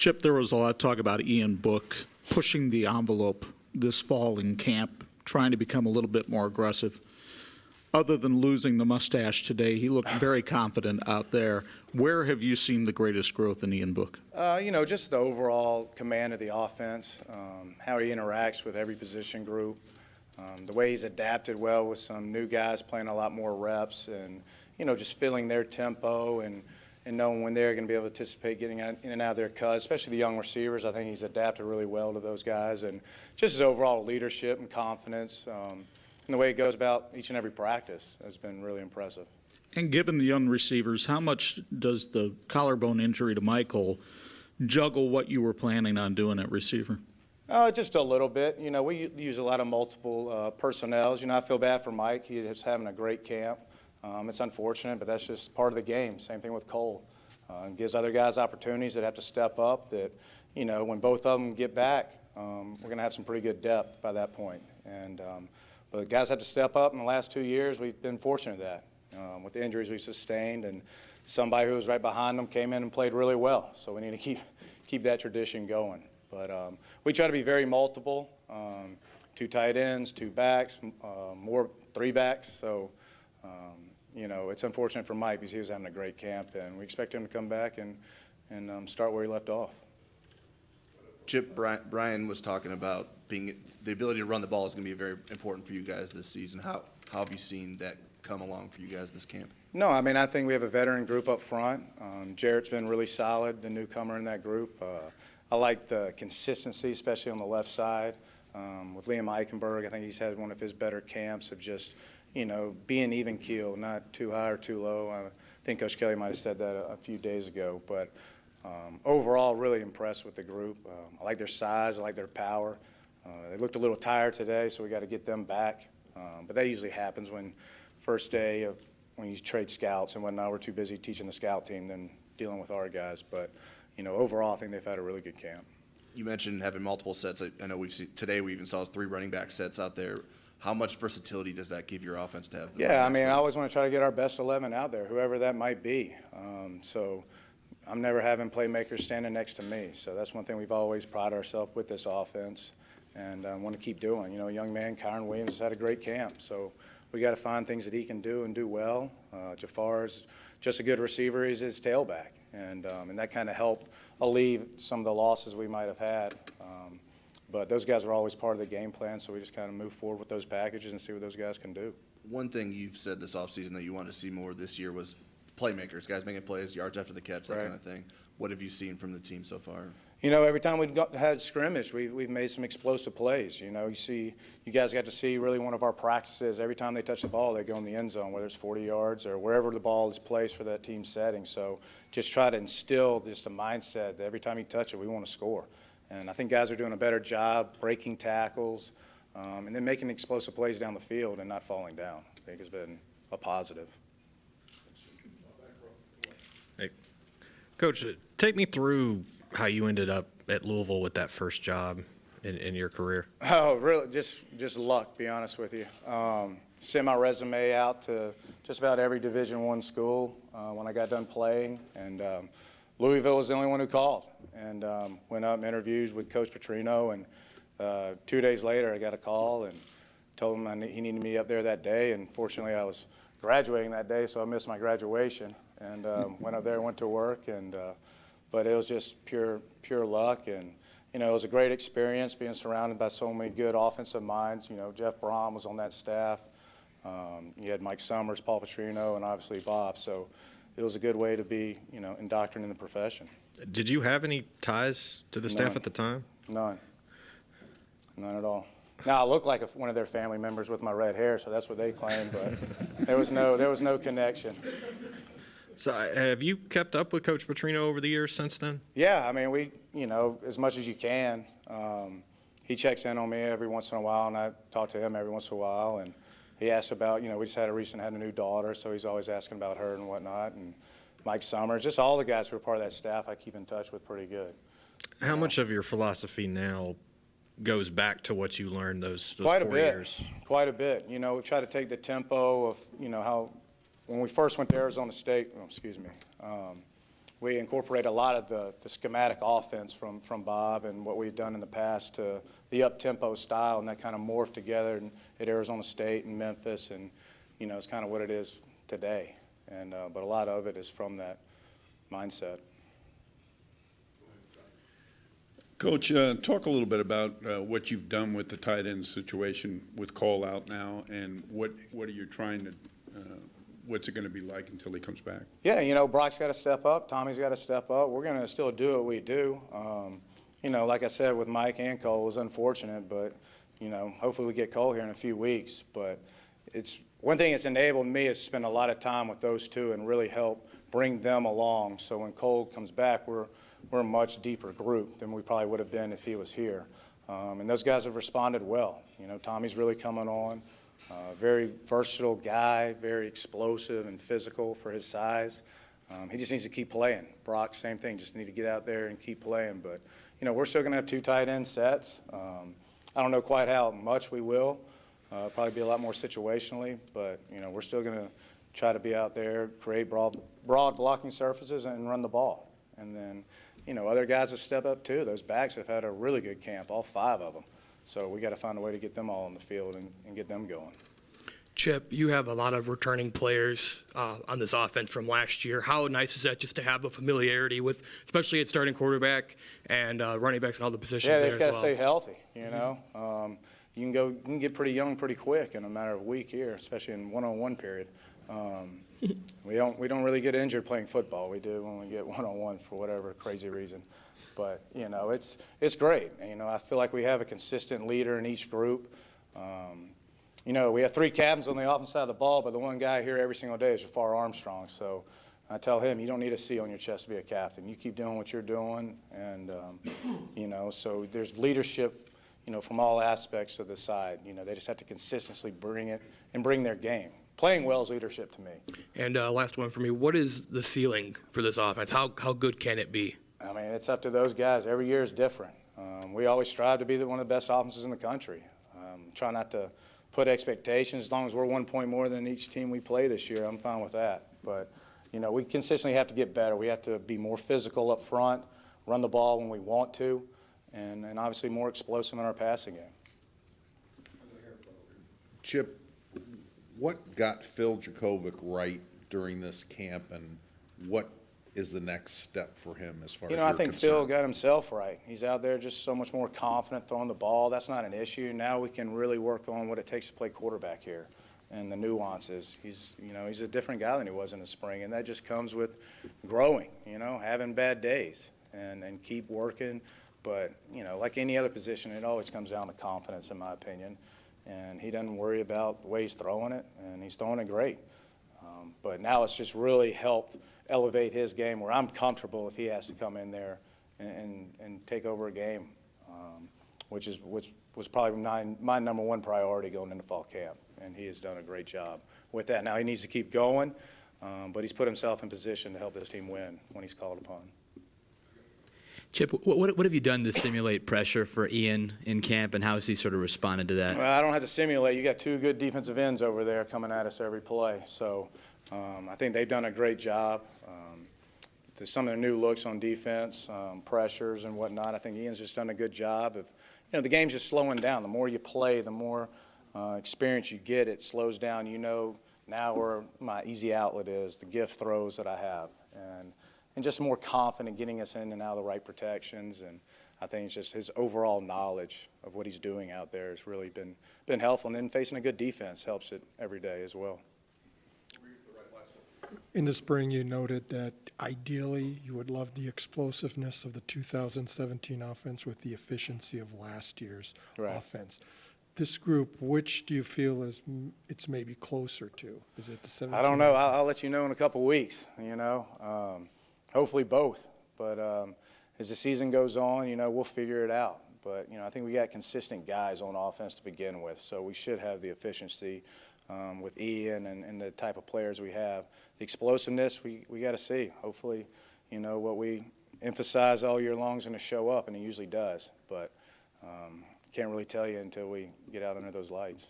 Chip, there was a lot of talk about Ian Book pushing the envelope this fall in camp, trying to become a little bit more aggressive. Other than losing the mustache today, he looked very confident out there. Where have you seen the greatest growth in Ian Book? Just the overall command of the offense, how he interacts with every position group, the way he's adapted well with some new guys playing a lot more reps and, just feeling their tempo and knowing when they're going to be able to anticipate getting in and out of their cuts, especially the young receivers. I think he's adapted really well to those guys. And just his overall leadership and confidence and the way he goes about each and every practice has been really impressive. And given the young receivers, how much does the collarbone injury to Michael juggle what you were planning on doing at receiver? Just a little bit. We use a lot of multiple personnels. I feel bad for Mike. He is having a great camp. It's unfortunate, but that's just part of the game. Same thing with Cole. It gives other guys opportunities that have to step up that, when both of them get back, we're going to have some pretty good depth by that point. But guys have to step up in the last 2 years. We've been fortunate at that. With the injuries we've sustained, and somebody who was right behind them came in and played really well. So we need to keep that tradition going. But we try to be very multiple, 2 tight ends, 2 backs, more 3 backs. So, it's unfortunate for Mike because he was having a great camp, and we expect him to come back and start where he left off. Chip, Brian was talking about the ability to run the ball is going to be very important for you guys this season. How have you seen that come along for you guys this camp? No, I think we have a veteran group up front. Jarrett's been really solid, the newcomer in that group. I like the consistency, especially on the left side. With Liam Eichenberg, I think he's had one of his better camps of just, being even keel, not too high or too low. I think Coach Kelly might have said that a few days ago. But overall, really impressed with the group. I like their size. I like their power. They looked a little tired today, so we got to get them back. But that usually happens when first day when you trade scouts and whatnot. We're too busy teaching the scout team than dealing with our guys. But, overall, I think they've had a really good camp. You mentioned having multiple sets. I know today we even saw 3 running back sets out there. How much versatility does that give your offense to have? Yeah, I always want to try to get our best 11 out there, whoever that might be. So I'm never having playmakers standing next to me. So that's one thing we've always prided ourselves with this offense and want to keep doing. Young man, Kyron Williams has had a great camp. So we got to find things that he can do and do well. Jafar's just a good receiver. He's his tailback. And that kind of helped alleviate some of the losses we might have had. But those guys were always part of the game plan, so we just kind of move forward with those packages and see what those guys can do. One thing you've said this offseason that you wanted to see more this year was playmakers, guys making plays, yards after the catch, that kind of thing. What have you seen from the team so far? Every time we've had scrimmage, we've made some explosive plays. You guys got to see really one of our practices. Every time they touch the ball, they go in the end zone, whether it's 40 yards or wherever the ball is placed for that team setting. So just try to instill just a mindset that every time you touch it, we want to score. And I think guys are doing a better job breaking tackles and then making explosive plays down the field and not falling down. I think it's been a positive. Hey, Coach, take me through how you ended up at Louisville with that first job in your career. Oh, really? Just luck, be honest with you. Sent my resume out to just about every Division I school when I got done playing, and Louisville was the only one who called. And went up and interviewed with Coach Patrina, and 2 days later I got a call and told him he needed me up there that day. And fortunately I was graduating that day, so I missed my graduation. And went up there and went to work. But it was just pure luck. And, it was a great experience being surrounded by so many good offensive minds. Jeff Braun was on that staff. You had Mike Summers, Paul Patrino, and obviously Bob. So it was a good way to be, indoctrinated in the profession. Did you have any ties to the staff at the time? None at all. Now I look like one of their family members with my red hair, so that's what they claim. But there was no connection. So have you kept up with Coach Patrino over the years since then? Yeah, we, as much as you can. He checks in on me every once in a while, and I talk to him every once in a while. And he asks about, we just had a new daughter, so he's always asking about her and whatnot. And Mike Summers, just all the guys who are part of that staff I keep in touch with pretty good. How much of your philosophy now goes back to what you learned those 4 years? Quite a bit. We try to take the tempo of, how when we first went to Arizona State, we incorporate a lot of the schematic offense from Bob and what we've done in the past to the up-tempo style, and that kind of morphed together at Arizona State and Memphis, and, you know, it's kind of what it is today. And but a lot of it is from that mindset. Coach, talk a little bit about what you've done with the tight end situation with Cole out now, and what are you trying to, what's it going to be like until he comes back? Yeah, you know, Brock's got to step up. Tommy's got to step up. We're going to still do what we do. You know, like I said, with Mike and Cole, it was unfortunate, but, you know, hopefully we get Cole here in a few weeks. But it's one thing it's enabled me is to spend a lot of time with those two and really help bring them along. So when Cole comes back, we're a much deeper group than we probably would have been if he was here. And those guys have responded well. You know, Tommy's really coming on. Very versatile guy, very explosive and physical for his size. He just needs to keep playing. Brock, same thing, just need to get out there and keep playing. But, you know, we're still going to have 2 tight end sets. I don't know quite how much we will. Probably be a lot more situationally, but, you know, we're still going to try to be out there, create broad blocking surfaces and run the ball. And then, you know, other guys have stepped up too. Those backs have had a really good camp, all 5 of them. So we got to find a way to get them all on the field and get them going. Chip, you have a lot of returning players on this offense from last year. How nice is that just to have a familiarity with, especially at starting quarterback and running backs and all the positions Yeah, they there just as got to well? stay healthy, you know. You can get pretty young pretty quick in a matter of a week here, especially in one-on-one period. We don't really get injured playing football. We do when we get one-on-one for whatever crazy reason. But, you know, it's great. And, you know, I feel like we have a consistent leader in each group. You know, we have 3 captains on the offense side of the ball, but the one guy here every single day is Jafar Armstrong. So I tell him, you don't need a C on your chest to be a captain. You keep doing what you're doing. And, you know, so there's leadership, you know, from all aspects of the side. You know, they just have to consistently bring it and bring their game. Playing well is leadership to me. And last one for me, what is the ceiling for this offense? How good can it be? I mean, it's up to those guys. Every year is different. We always strive to be one of the best offenses in the country. Try not to put expectations. As long as we're 1 point more than each team we play this year, I'm fine with that. But, you know, we consistently have to get better. We have to be more physical up front, run the ball when we want to, and obviously more explosive in our passing game. Chip, what got Phil Jakovic right during this camp, and what is the next step for him as far as You know, you're I think concerned? Phil got himself right. He's out there just so much more confident throwing the ball. That's not an issue. Now we can really work on what it takes to play quarterback here and the nuances. He's a different guy than he was in the spring, and that just comes with growing, you know, having bad days and keep working. But, you know, like any other position, it always comes down to confidence, in my opinion. And he doesn't worry about the way he's throwing it, and he's throwing it great. But now it's just really helped elevate his game where I'm comfortable if he has to come in there and take over a game, which was probably my number 1 priority going into fall camp. And he has done a great job with that. Now he needs to keep going, but he's put himself in position to help this team win when he's called upon. Chip, what have you done to simulate pressure for Ian in camp, and how has he sort of responded to that? Well, I don't have to simulate. You got 2 good defensive ends over there coming at us every play. So I think they've done a great job. There's some of their new looks on defense, pressures and whatnot. I think Ian's just done a good job of, you know, the game's just slowing down. The more you play, the more experience you get, it slows down. You know now where my easy outlet is, the gift throws that I have. And just more confident getting us in and out of the right protections. And I think it's just his overall knowledge of what he's doing out there has really been helpful. And then facing a good defense helps it every day as well. In the spring, you noted that ideally you would love the explosiveness of the 2017 offense with the efficiency of last year's offense. This group, which do you feel it's maybe closer to? Is it the 17? I don't know. I'll let you know in a couple weeks, you know. Hopefully both. But as the season goes on, you know, we'll figure it out. But, you know, I think we got consistent guys on offense to begin with, so we should have the efficiency with Ian and the type of players we have. The explosiveness, we got to see. Hopefully, you know, what we emphasize all year long is going to show up, and it usually does. But can't really tell you until we get out under those lights.